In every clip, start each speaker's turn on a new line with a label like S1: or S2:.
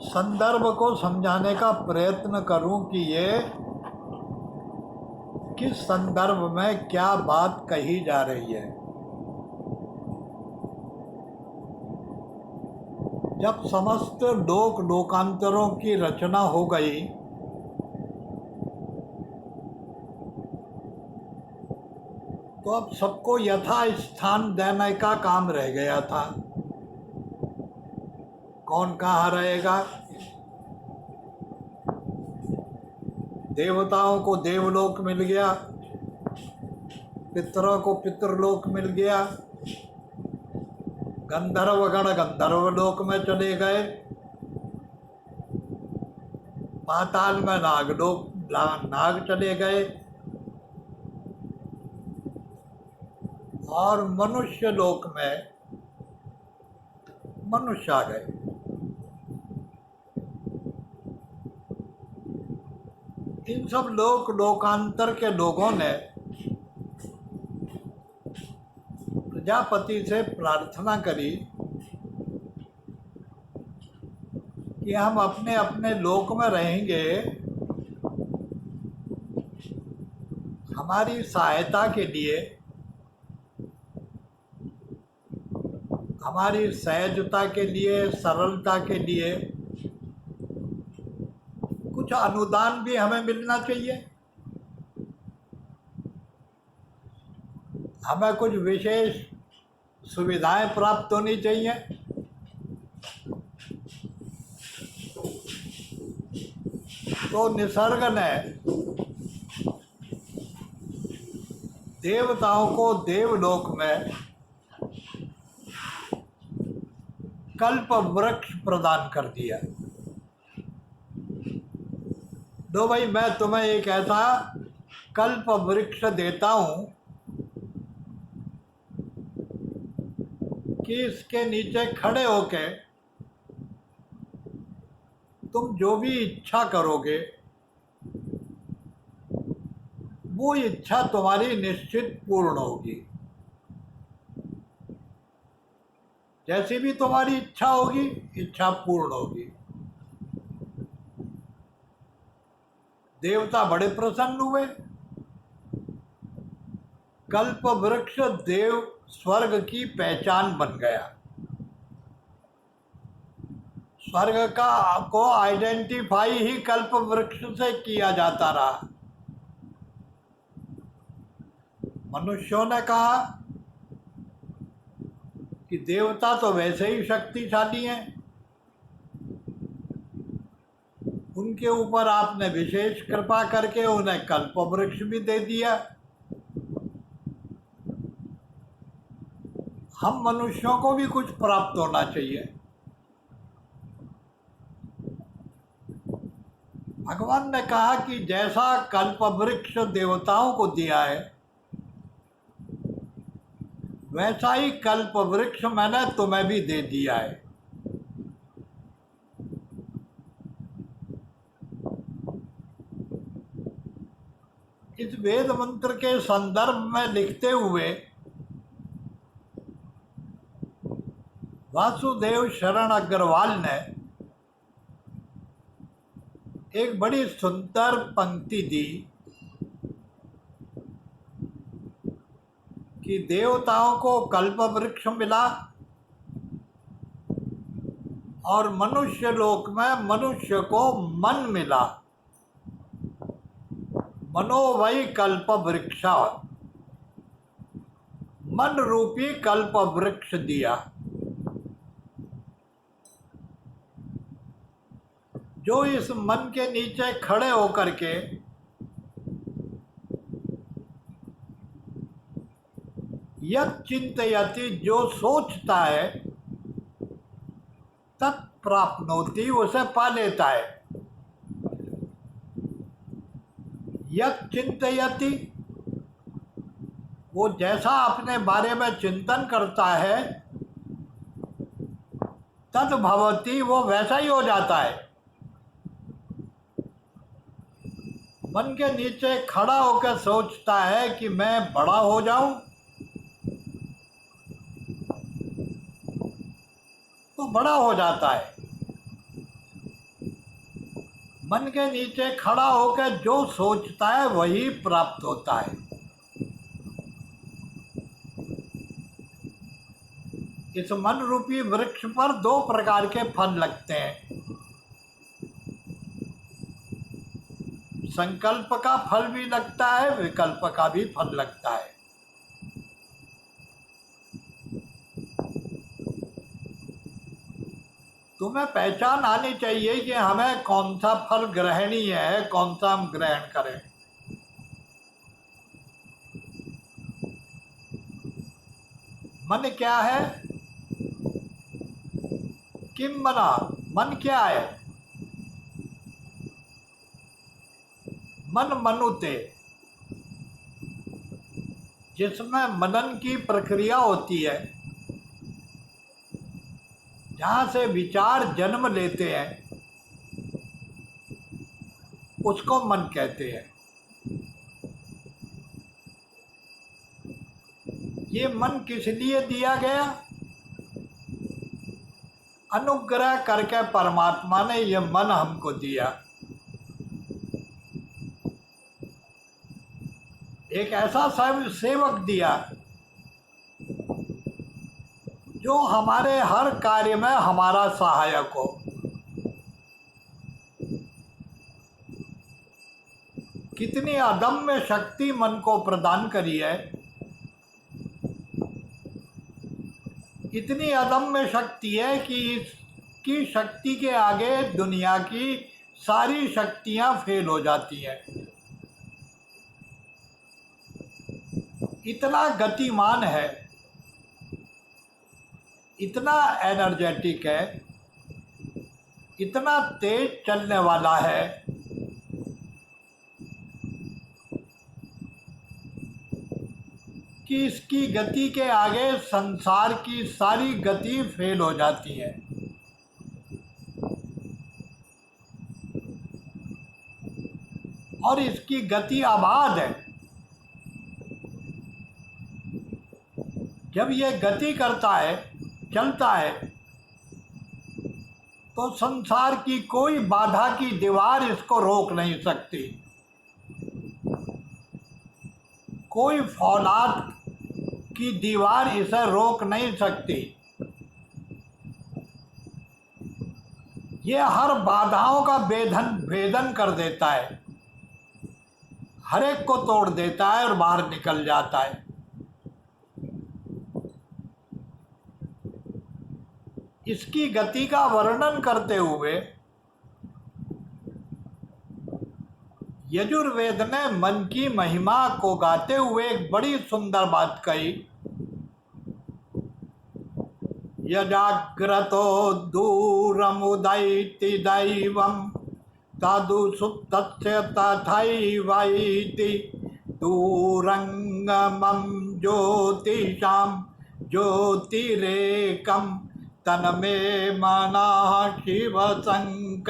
S1: संदर्भ को समझाने का प्रयत्न करूं कि ये किस संदर्भ में क्या बात कही जा रही है। जब समस्त लोक लोकांतरों की रचना हो गई तो अब सबको यथा स्थान देने का काम रह गया था। कौन कहाँ रहेगा? देवताओं को देवलोक मिल गया, पितरों को पितरलोक मिल गया, गंधर्वगण गंधर्वलोक में चले गए, पाताल में नाग चले गए और मनुष्य लोक में मनुष्य आ गए। इन सब लोक लोकांतर के लोगों ने प्रजापति से प्रार्थना करी कि हम अपने अपने लोक में रहेंगे, हमारी सहायता के लिए, हमारी सहजता के लिए, सरलता के लिए कुछ अनुदान भी हमें मिलना चाहिए। हमें कुछ विशेष सुविधाएं प्राप्त होनी चाहिए। तो निसर्ग ने देवताओं को देवलोक में कल्प वृक्ष प्रदान कर दिया। दो भाई, मैं तुम्हें एक ऐसा कल्प वृक्ष देता हूं कि इसके नीचे खड़े होके तुम जो भी इच्छा करोगे वो इच्छा तुम्हारी निश्चित पूर्ण होगी। जैसी भी तुम्हारी इच्छा होगी, इच्छा पूर्ण होगी। देवता बड़े प्रसन्न हुए। कल्प वृक्ष देव स्वर्ग की पहचान बन गया। स्वर्ग को आइडेंटिफाई ही कल्प वृक्ष से किया जाता रहा। मनुष्यों ने कहा कि देवता तो वैसे ही शक्तिशाली हैं, उनके ऊपर आपने विशेष कृपा करके उन्हें कल्प वृक्ष भी दे दिया। हम मनुष्यों को भी कुछ प्राप्त होना चाहिए। भगवान ने कहा कि जैसा कल्प वृक्ष देवताओं को दिया है वैसा ही कल्प वृक्ष मैंने तुम्हें भी दे दिया है। इस वेद मंत्र के संदर्भ में लिखते हुए वासुदेव शरण अग्रवाल ने एक बड़ी सुंदर पंक्ति दी कि देवताओं को कल्प वृक्ष मिला और मनुष्य लोक में मनुष्य को मन मिला। मनो वही कल्प वृक्षा, मन रूपी कल्प वृक्ष दिया। जो इस मन के नीचे खड़े होकर के यत् चिंतयति, जो सोचता है, तत्प्राप्नोति, उसे पा लेता है। यत् चिंतयति, वो जैसा अपने बारे में चिंतन करता है, तद भवति, वो वैसा ही हो जाता है। मन के नीचे खड़ा होकर सोचता है कि मैं बड़ा हो जाऊं तो बड़ा हो जाता है। मन के नीचे खड़ा होकर जो सोचता है वही प्राप्त होता है। इस मन रूपी वृक्ष पर दो प्रकार के फल लगते हैं। संकल्प का फल भी लगता है, विकल्प का भी फल लगता है। तुम्हें पहचान आनी चाहिए कि हमें कौन सा फल ग्रहणीय है, कौन सा हम ग्रहण करें। मन क्या है? किम मना, मन क्या है? मन मनुते, जिसमें मनन की प्रक्रिया होती है, जहाँ से विचार जन्म लेते हैं, उसको मन कहते हैं। ये मन किस लिए दिया गया? अनुग्रह करके परमात्मा ने ये मन हमको दिया। एक ऐसा सेवक दिया जो हमारे हर कार्य में हमारा सहायक हो। कितनी अदम्य शक्ति मन को प्रदान करी है। इतनी अदम्य शक्ति है कि इसकी शक्ति के आगे दुनिया की सारी शक्तियां फेल हो जाती हैं। इतना गतिमान है, इतना एनर्जेटिक है, इतना तेज चलने वाला है कि इसकी गति के आगे संसार की सारी गति फेल हो जाती है। और इसकी गति अबाध है। जब ये गति करता है, चलता है, तो संसार की कोई बाधा की दीवार इसको रोक नहीं सकती। कोई फौलाद की दीवार इसे रोक नहीं सकती। ये हर बाधाओं का भेदन कर देता है, हर एक को तोड़ देता है और बाहर निकल जाता है। इसकी गति का वर्णन करते हुए यजुर्वेद ने मन की महिमा को गाते हुए एक बड़ी सुंदर बात कही। यजाग्रतो दूरमुदैति दैवं तदु सुप्तस्य तथैवैति दूरंगमं ज्योतिषां ज्योतिरेकं तन्मे मनः शिव संकल्पमस्तु।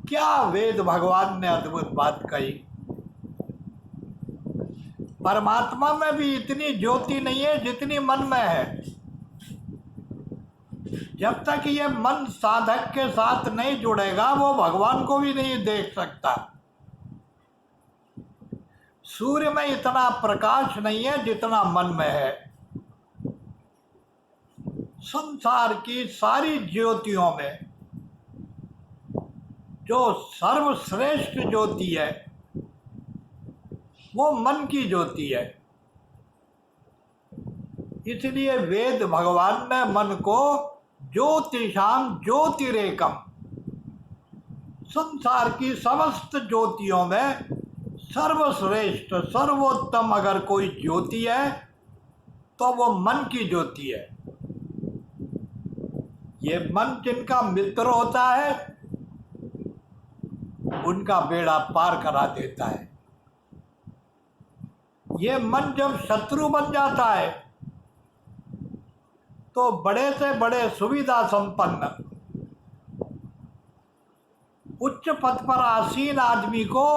S1: क्या वेद भगवान ने अद्भुत बात कही। परमात्मा में भी इतनी ज्योति नहीं है जितनी मन में है। जब तक ये मन साधक के साथ नहीं जुड़ेगा वो भगवान को भी नहीं देख सकता। सूर्य में इतना प्रकाश नहीं है जितना मन में है। संसार की सारी ज्योतियों में जो सर्वश्रेष्ठ ज्योति है वो मन की ज्योति है। इसलिए वेद भगवान ने मन को ज्योतिषाम ज्योतिरेकम, संसार की समस्त ज्योतियों में सर्वश्रेष्ठ सर्वोत्तम अगर कोई ज्योति है तो वो मन की ज्योति है। ये मन जिनका मित्र होता है उनका बेड़ा पार करा देता है। ये मन जब शत्रु बन जाता है तो बड़े से बड़े सुविधा संपन्न उच्च पद पर आसीन आदमी को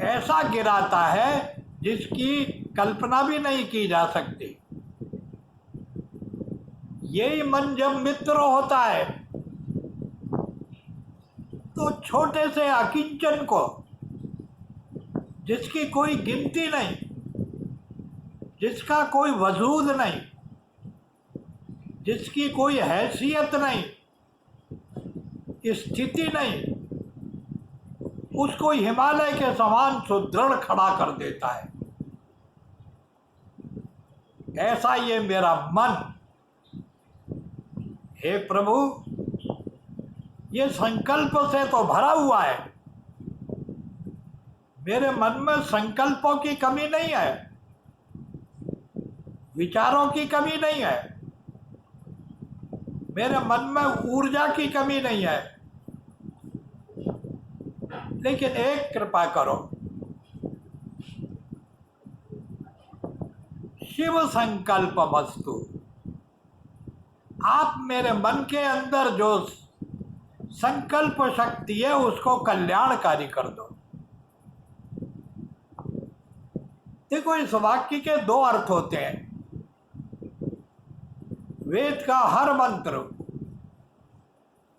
S1: ऐसा गिराता है जिसकी कल्पना भी नहीं की जा सकती। यही मन जब मित्र होता है तो छोटे से अकिंचन को, जिसकी कोई गिनती नहीं, जिसका कोई वजूद नहीं, जिसकी कोई हैसियत नहीं, स्थिति नहीं, उसको हिमालय के समान सुदृढ़ खड़ा कर देता है। ऐसा ये मेरा मन, हे प्रभु, ये संकल्प से तो भरा हुआ है। मेरे मन में संकल्पों की कमी नहीं है, विचारों की कमी नहीं है, मेरे मन में ऊर्जा की कमी नहीं है। लेकिन एक कृपा करो, शिव संकल्प वस्तु, आप मेरे मन के अंदर जो संकल्प शक्ति है उसको कल्याणकारी कर दो। देखो, इस वाक्य के दो अर्थ होते हैं। वेद का हर मंत्र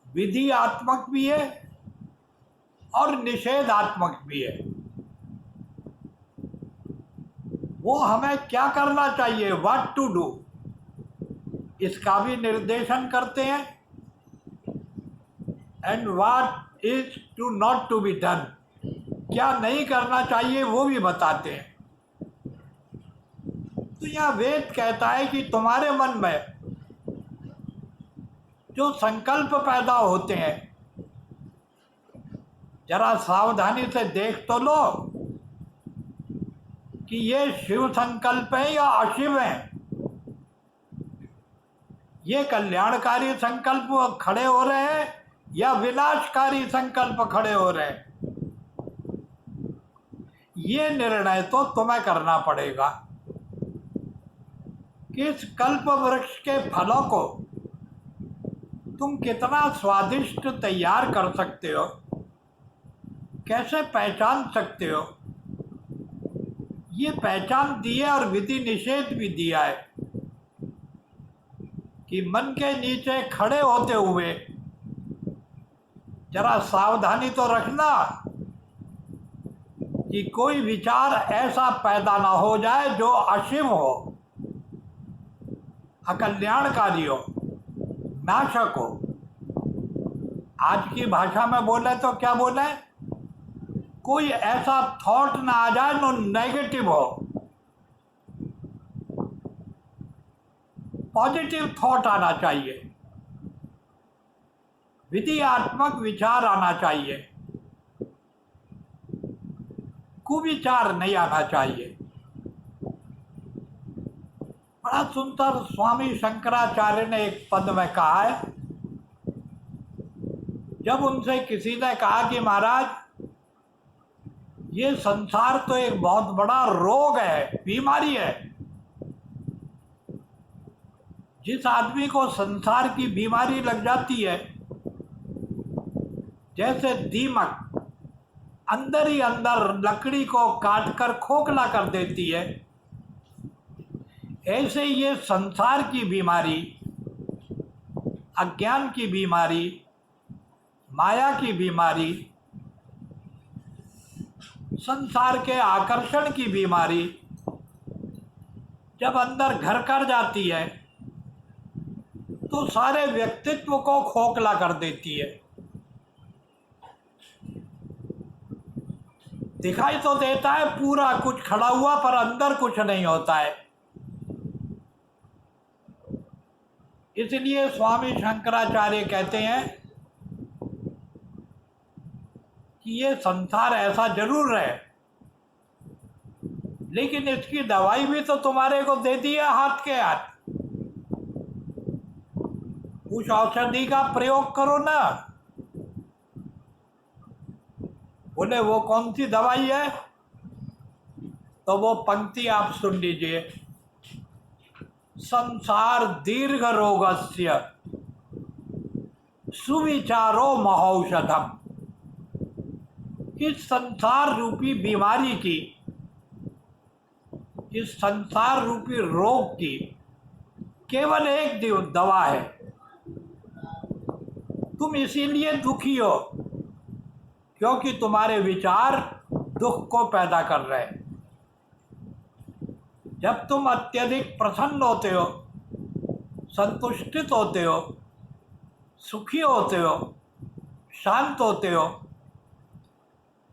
S1: विधियात्मक भी है और निषेधात्मक भी है। वो हमें क्या करना चाहिए, व्हाट टू डू, इसका भी निर्देशन करते हैं, and what is to not to be done, क्या नहीं करना चाहिए वो भी बताते हैं। तो यह वेद कहता है कि तुम्हारे मन में जो संकल्प पैदा होते हैं, जरा सावधानी से देख तो लो कि ये शिव संकल्प है या अशिव है। ये कल्याणकारी संकल्प खड़े हो रहे हैं या विनाशकारी संकल्प खड़े हो रहे हैं, ये निर्णय तो तुम्हें करना पड़ेगा कि इस कल्प वृक्ष के फलों को तुम कितना स्वादिष्ट तैयार कर सकते हो, कैसे पहचान सकते हो। ये पहचान दी है और विधि निषेध भी दिया है कि मन के नीचे खड़े होते हुए जरा सावधानी तो रखना कि कोई विचार ऐसा पैदा ना हो जाए जो अशिव हो, अकल्याणकारी हो, नाशक हो। आज की भाषा में बोले तो क्या बोले, कोई ऐसा थॉट ना आ जाए जो नेगेटिव हो, पॉजिटिव थॉट आना चाहिए, विधियात्मक विचार आना चाहिए, कुविचार नहीं आना चाहिए। बड़ा सुंदर स्वामी शंकराचार्य ने एक पद में कहा है, जब उनसे किसी ने कहा कि महाराज, ये संसार तो एक बहुत बड़ा रोग है, बीमारी है। जिस आदमी को संसार की बीमारी लग जाती है, जैसे दीमक अंदर ही अंदर लकड़ी को काटकर खोखला कर देती है, ऐसे ये संसार की बीमारी, अज्ञान की बीमारी, माया की बीमारी, संसार के आकर्षण की बीमारी जब अंदर घर कर जाती है तो सारे व्यक्तित्व को खोखला कर देती है। दिखाई तो देता है पूरा कुछ खड़ा हुआ, पर अंदर कुछ नहीं होता है। इसलिए स्वामी शंकराचार्य कहते हैं कि ये संसार ऐसा जरूर है, लेकिन इसकी दवाई भी तो तुम्हारे को दे दी है हाथ के हाथ। उस औषधि का प्रयोग करो ना। बोले वो कौन सी दवाई है, तो वो पंक्ति आप सुन लीजिए, संसार दीर्घ रोगस्य सुविचारो महौषधम। इस संसार रूपी बीमारी की, इस संसार रूपी रोग की केवल एक दवा है। तुम इसीलिए दुखी हो, क्योंकि तुम्हारे विचार दुख को पैदा कर रहे हैं। जब तुम अत्यधिक प्रसन्न होते हो, संतुष्टित होते हो, सुखी होते हो, शांत होते हो,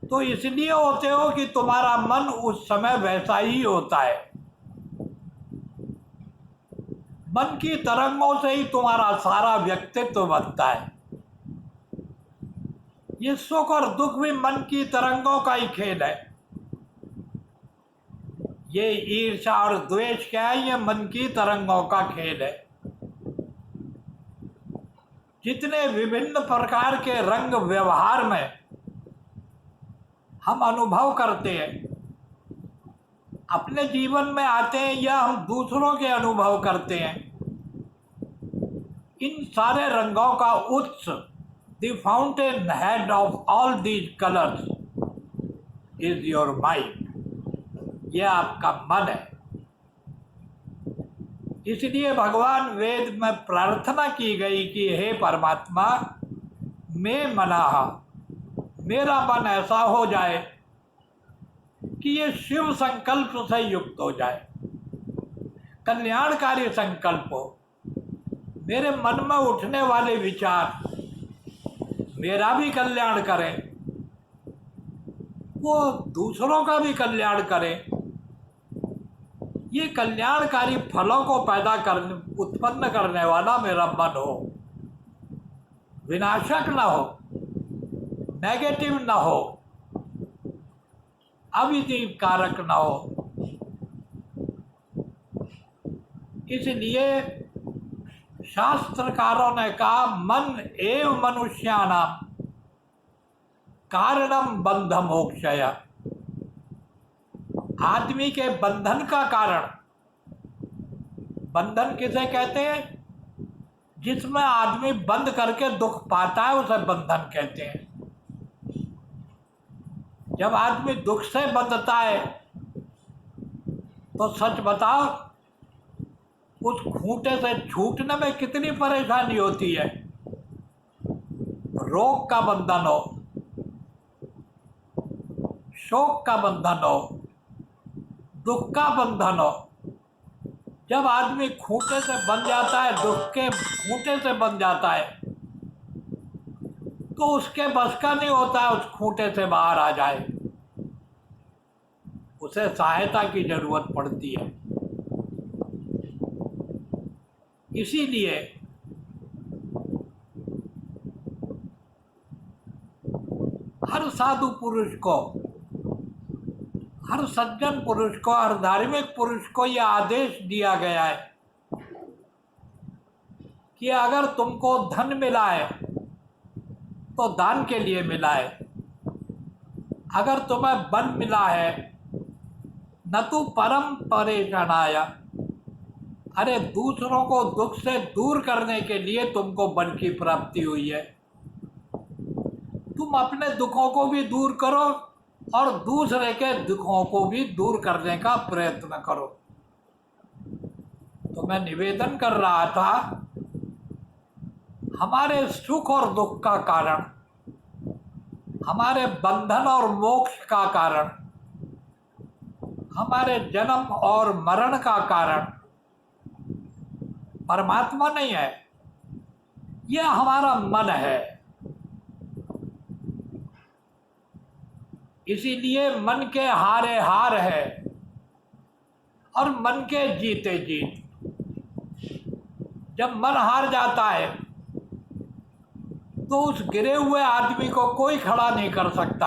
S1: तो इसलिए होते हो कि तुम्हारा मन उस समय वैसा ही होता है। मन की तरंगों से ही तुम्हारा सारा व्यक्तित्व बनता है। ये सुख और दुख भी मन की तरंगों का ही खेल है। ये ईर्ष्या और द्वेष क्या है? ये मन की तरंगों का खेल है। जितने विभिन्न प्रकार के रंग व्यवहार में हम अनुभव करते हैं, अपने जीवन में आते हैं या हम दूसरों के अनुभव करते हैं, इन सारे रंगों का उत्स, the fountain head of all these colours is your mind. यह आपका मन है। इसलिए भगवान वेद में प्रार्थना की गई कि हे परमात्मा, मैं मनाहा, मेरा मन ऐसा हो जाए कि ये शिव संकल्प से युक्त हो जाए, कल्याणकारी संकल्प हो। मेरे मन में उठने वाले विचार मेरा भी कल्याण करें, वो दूसरों का भी कल्याण करें। ये कल्याणकारी फलों को उत्पन्न करने वाला मेरा मन हो, विनाशक न हो, नेगेटिव न हो, अविधि कारक न हो। इसलिए शास्त्रकारों ने कहा, मन एव मनुष्याणाम कारणम बंध मोक्षय। आदमी के बंधन का कारण, बंधन किसे कहते हैं? जिसमें आदमी बंद करके दुख पाता है उसे बंधन कहते हैं। जब आदमी दुख से बंधता है तो सच बताओ, उस खूंटे से छूटने में कितनी परेशानी होती है। रोग का बंधन हो, शोक का बंधन हो, दुख का बंधन हो, जब आदमी खूंटे से बंध जाता है, दुख के खूंटे से बंध जाता है, तो उसके बस का नहीं होता है उस खूंटे से बाहर आ जाए। उसे सहायता की जरूरत पड़ती है। इसीलिए हर साधु पुरुष को, हर सज्जन पुरुष को, हर धार्मिक पुरुष को यह आदेश दिया गया है कि अगर तुमको धन मिला है तो दान के लिए मिला है। अगर तुम्हें बल मिला है, न तो परम परेशानाय, अरे दूसरों को दुख से दूर करने के लिए तुमको बल की प्राप्ति हुई है। तुम अपने दुखों को भी दूर करो और दूसरे के दुखों को भी दूर करने का प्रयत्न करो। तो मैं निवेदन कर रहा था, हमारे सुख और दुख का कारण, हमारे बंधन और मोक्ष का कारण, हमारे जन्म और मरण का कारण परमात्मा नहीं है, यह हमारा मन है। इसीलिए मन के हारे हार है और मन के जीते जीत। जब मन हार जाता है तो उस गिरे हुए आदमी को कोई खड़ा नहीं कर सकता,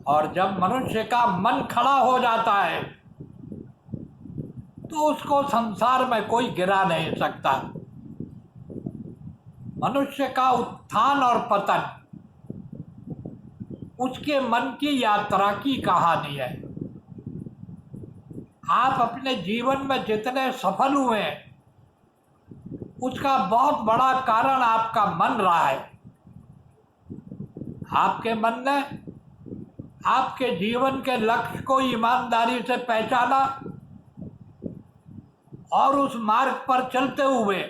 S1: और जब मनुष्य का मन खड़ा हो जाता है तो उसको संसार में कोई गिरा नहीं सकता। मनुष्य का उत्थान और पतन उसके मन की यात्रा की कहानी है। आप अपने जीवन में जितने सफल हुए हैं, उसका बहुत बड़ा कारण आपका मन रहा है। आपके मन ने आपके जीवन के लक्ष्य को ईमानदारी से पहचाना और उस मार्ग पर चलते हुए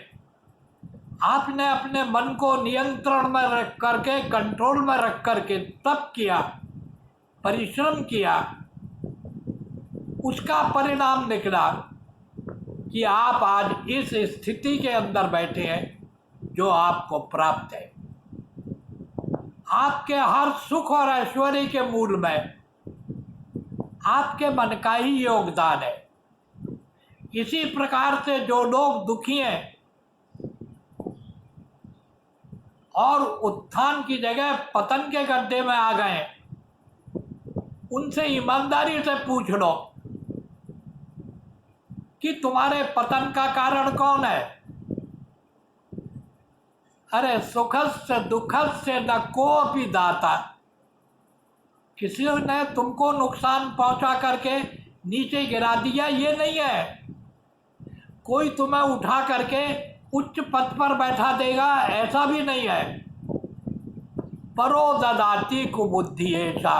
S1: आपने अपने मन को नियंत्रण में रख करके, कंट्रोल में रख करके तप किया, परिश्रम किया, उसका परिणाम निकला कि आप आज इस स्थिति के अंदर बैठे हैं जो आपको प्राप्त है। आपके हर सुख और ऐश्वर्य के मूल में आपके मन का ही योगदान है। इसी प्रकार से जो लोग दुखी हैं और उत्थान की जगह पतन के गड्ढे में आ गए, उनसे ईमानदारी से पूछ लो कि तुम्हारे पतन का कारण कौन है। अरे सुखस्य दुखस्य न कोपि दाता, किसी ने तुमको नुकसान पहुंचा करके नीचे गिरा दिया ये नहीं है। कोई तुम्हें उठा करके उच्च पद पर बैठा देगा ऐसा भी नहीं है। परो ददाति कुबुद्धि ऐसा,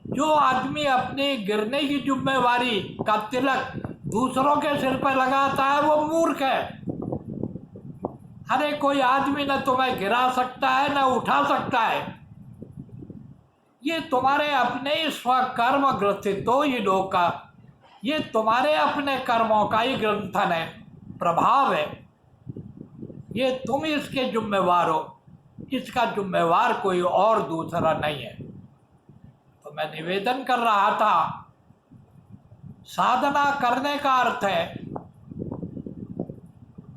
S1: जो आदमी अपनी गिरने की जिम्मेवारी का तिलक दूसरों के सिर पर लगाता है वो मूर्ख है। अरे कोई आदमी न तुम्हें गिरा सकता है न उठा सकता है। ये तुम्हारे अपने ही स्वकर्म ग्रथितो ही लोका, ये तुम्हारे अपने कर्मों का ही ग्रंथन है, प्रभाव है। ये तुम इसके जिम्मेवार हो, इसका जिम्मेवार कोई और दूसरा नहीं है। तो मैं निवेदन कर रहा था, साधना करने का अर्थ है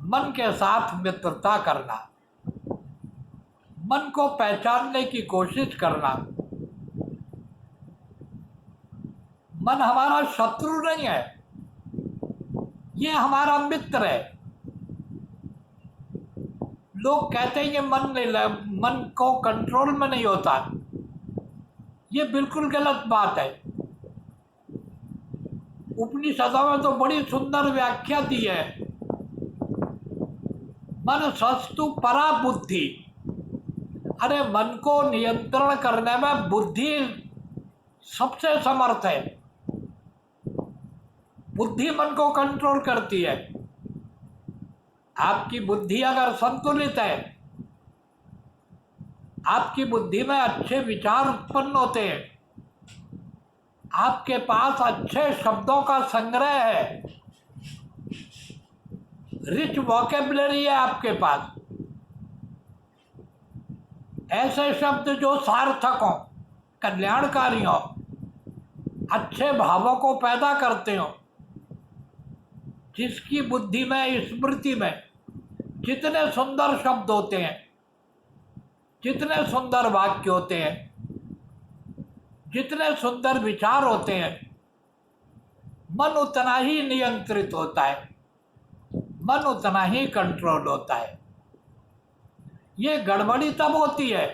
S1: मन के साथ मित्रता करना, मन को पहचानने की कोशिश करना। मन हमारा शत्रु नहीं है, ये हमारा मित्र है। लोग कहते हैं कि मन को कंट्रोल में नहीं होता, ये बिल्कुल गलत बात है। उपनिषदों में तो बड़ी सुंदर व्याख्या दी है, मन सस्तु परा बुद्धि। अरे मन को नियंत्रण करने में बुद्धि सबसे समर्थ है। बुद्धि मन को कंट्रोल करती है। आपकी बुद्धि अगर संतुलित है, आपकी बुद्धि में अच्छे विचार उत्पन्न होते हैं, आपके पास अच्छे शब्दों का संग्रह है, रिच वोकेबलरी है आपके पास, ऐसे शब्द जो सार्थक हों, कल्याणकारी हों, अच्छे भावों को पैदा करते हों, जिसकी बुद्धि में, स्मृति में जितने सुंदर शब्द होते हैं, जितने सुंदर वाक्य होते हैं, जितने सुंदर विचार होते हैं, मन उतना ही नियंत्रित होता है, मन उतना ही कंट्रोल होता है। ये गड़बड़ी तब होती है,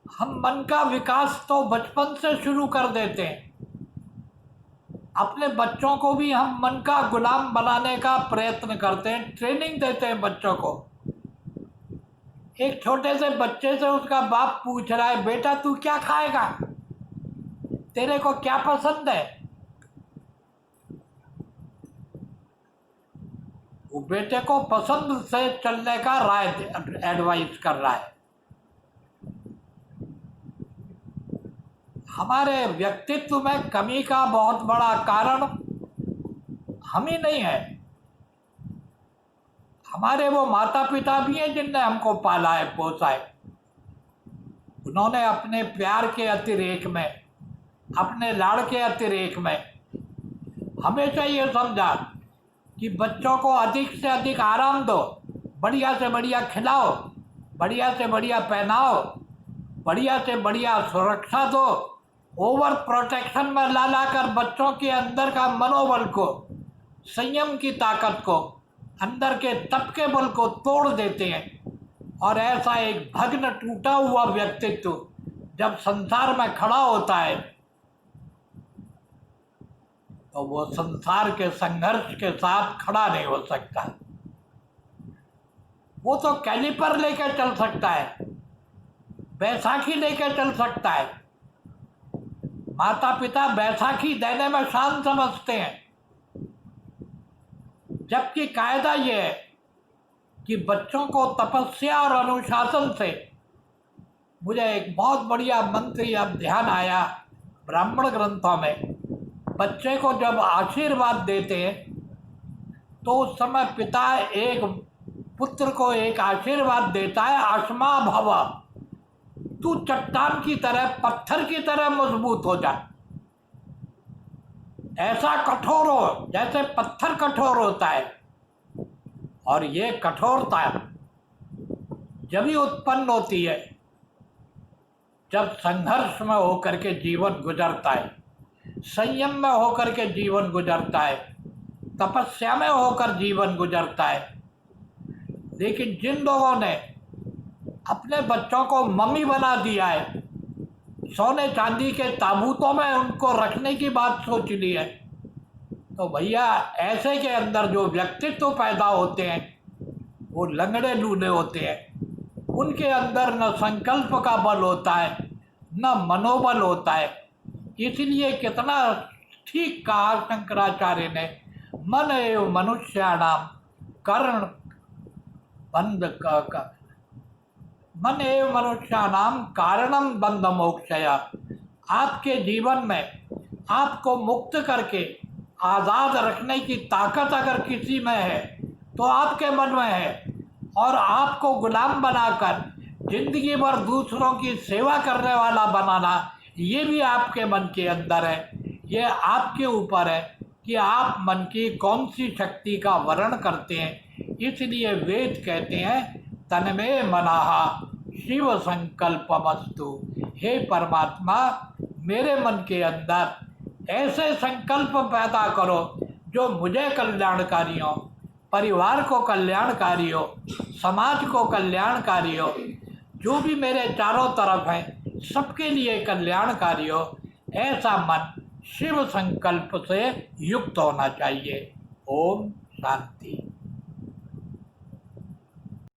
S1: हम मन का विकास तो बचपन से शुरू कर देते हैं। अपने बच्चों को भी हम मन का गुलाम बनाने का प्रयत्न करते हैं, ट्रेनिंग देते हैं बच्चों को। एक छोटे से बच्चे से उसका बाप पूछ रहा है, बेटा तू क्या खाएगा, तेरे को क्या पसंद है? वो बेटे को पसंद से चलने का राय एडवाइस कर रहा है। हमारे व्यक्तित्व में कमी का बहुत बड़ा कारण हम ही नहीं है, हमारे वो माता पिता भी हैं जिनने हमको पाला है, पोसा है। उन्होंने अपने प्यार के अतिरेक में, अपने लाड़ के अतिरेक में हमेशा ये समझा कि बच्चों को अधिक से अधिक आराम दो, बढ़िया से बढ़िया खिलाओ, बढ़िया से बढ़िया पहनाओ, बढ़िया से बढ़िया सुरक्षा दो। ओवर प्रोटेक्शन में ला ला कर बच्चों के अंदर का मनोबल को, संयम की ताकत को, अंदर के तप के बल को तोड़ देते हैं। और ऐसा एक भग्न टूटा हुआ व्यक्तित्व जब संसार में खड़ा होता है तो वो संसार के संघर्ष के साथ खड़ा नहीं हो सकता। वो तो कैलिपर लेकर चल सकता है, बैसाखी लेकर चल सकता है। माता पिता बैसाखी देने में शान समझते हैं, जबकि कायदा ये है कि बच्चों को तपस्या और अनुशासन से, मुझे एक बहुत बढ़िया मंत्र या ध्यान आया ब्राह्मण ग्रंथों में, बच्चे को जब आशीर्वाद देते हैं तो उस समय पिता एक पुत्र को एक आशीर्वाद देता है, अश्मा भव, तू चट्टान की तरह, पत्थर की तरह मजबूत हो जा, ऐसा कठोर हो जैसे पत्थर कठोर होता है। और ये कठोरता जब ही उत्पन्न होती है जब संघर्ष में होकर के जीवन गुजरता है, संयम में होकर के जीवन गुजरता है, तपस्या में होकर जीवन गुजरता है। लेकिन जिन लोगों ने अपने बच्चों को मम्मी बना दिया है, सोने चांदी के ताबूतों में उनको रखने की बात सोच ली है, तो भैया ऐसे के अंदर जो व्यक्तित्व पैदा होते हैं वो लंगड़े लूले होते हैं। उनके अंदर न संकल्प का बल होता है न मनोबल होता है। इसलिए कितना ठीक कहा शंकराचार्य ने, मन एव मनुष्याणाम कर्ण बंध मन एव मनुष्याणाम कारणम बंध मोक्षया। आपके जीवन में आपको मुक्त करके आज़ाद रखने की ताकत अगर किसी में है तो आपके मन में है, और आपको गुलाम बनाकर जिंदगी भर दूसरों की सेवा करने वाला बनाना ये भी आपके मन के अंदर है। ये आपके ऊपर है कि आप मन की कौन सी शक्ति का वर्ण करते हैं। इसलिए वेद कहते हैं तन्मे मनाहा शिव संकल्पमस्तु। हे परमात्मा, मेरे मन के अंदर ऐसे संकल्प पैदा करो जो मुझे कल्याणकारी हो, परिवार को कल्याणकारी हो, समाज को कल्याणकारी हो, जो भी मेरे चारों तरफ है सबके लिए कल्याणकारी हो। ऐसा मन शिव संकल्प से युक्त होना चाहिए। ओम शांति।